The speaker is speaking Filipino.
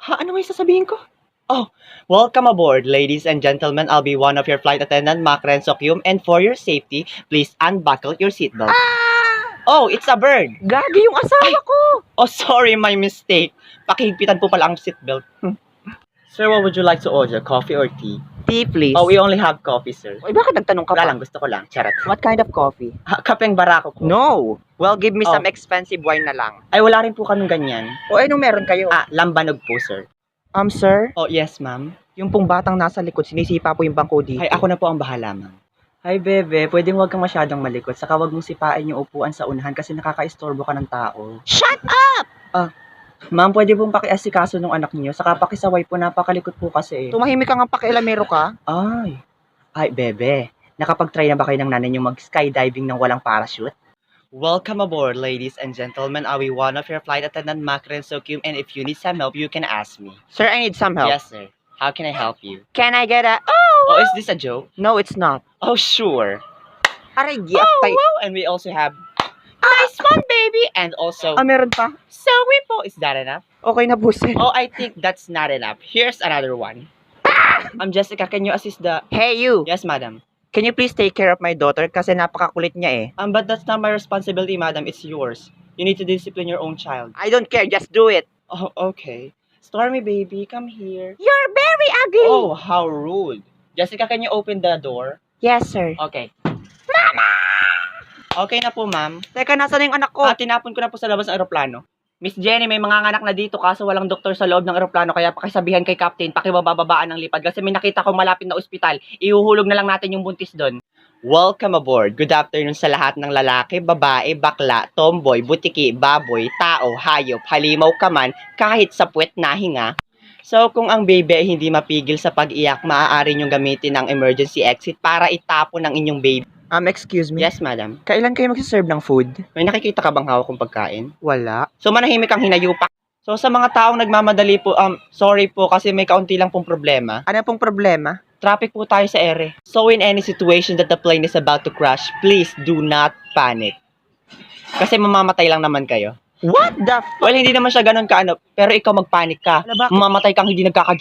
Ha? Ano may sasabihin ko? Oh, welcome aboard, ladies and gentlemen. I'll be one of your flight attendant, Mac Rensokyum, and for your safety, please unbuckle your seatbelt. Oh, it's a bird! Gagi yung asawa ko! Oh, sorry, my mistake. Pakihigpitan po pala ang seatbelt. Sir, what would you like to order? Coffee or tea? Tea, please. Oh, we only have coffee, sir. Oy, bakit nagtanong ka Wala pa? lang, gusto ko lang. Charot. What kind of coffee? Kapeng barako ko. No! Well, give me Oh. some expensive wine na lang. Ay, wala rin po kaming ganyan. O, anong meron kayo? Lambanog po, sir. Sir? Oh, yes, ma'am. Yung pong batang nasa likod, sinisipa po yung bangko dito. Ay, ako na po ang bahala, ma'am. Hi, bebe. Pwedeng huwag kang masyadong malikot. Saka huwag mong sipain yung upuan sa unahan kasi nakaka-istorbo ka ng tao. Shut up! Ma'am, pwede pong pakiasikaso ng anak niyo. Saka pakisaway po, napakalikot po kasi. Tumahimik ka nga pakialamero ka? Ay, bebe. Nakapag-try na ba kayo ng nanay niyo mag-skydiving ng walang parachute? Welcome aboard, ladies and gentlemen. I'll be one of your flight attendant, Mac Rensokyum, and if you need some help, you can ask me. Sir, I need some help. Yes, sir. How can I help you? Can I get a... Oh, is this a joke? No, it's not. Oh, sure. Aray, giap tayo. And we also have nice one, baby. And also, Meron pa? sorry po. Is that enough? Okay na po, sir. Oh, I think that's not enough. Here's another one. Jessica, can you assist the... Hey, you! Yes, madam. Can you please take care of my daughter? Kasi napakakulit niya eh. But that's not my responsibility, madam. It's yours. You need to discipline your own child. I don't care, just do it. Oh, okay. Stormy, baby, come here. You're very ugly! Oh, how rude. Jessica, can you open the door? Yes, sir. Okay. Mama! Okay na po, ma'am. Teka, nasa na yung anak ko? Tinapon ko na po sa labas ng aeroplano. Miss Jenny, may mga anak na dito kaso walang doktor sa loob ng aeroplano kaya pakisabihan kay Captain, pakibababaan ng lipad kasi may nakita ko malapit na ospital. Ihuhulog na lang natin yung buntis doon. Welcome aboard. Good afternoon sa lahat ng lalaki, babae, bakla, tomboy, butiki, baboy, tao, hayop, halimaw ka man, kahit sa puwet na hinga. So, kung ang baby ay hindi mapigil sa pag-iyak, maaari niyong gamitin ang emergency exit para itapon ang inyong baby. Excuse me? Yes, madam. Kailan kayo magsaserve ng food? May nakikita ka bang hawak kong pagkain? Wala. So, manahimik ang hinayupak. So, sa mga taong nagmamadali po, sorry po kasi may kaunti lang pong problema. Ano pong problema? Traffic po tayo sa ere. So, in any situation that the plane is about to crash, please do not panic. Kasi mamamatay lang naman kayo. What the f... Well, hindi naman siya ganun kaano, pero ikaw magpanik ka. Ano ba? Mamamatay kang hindi nagkaka-joke.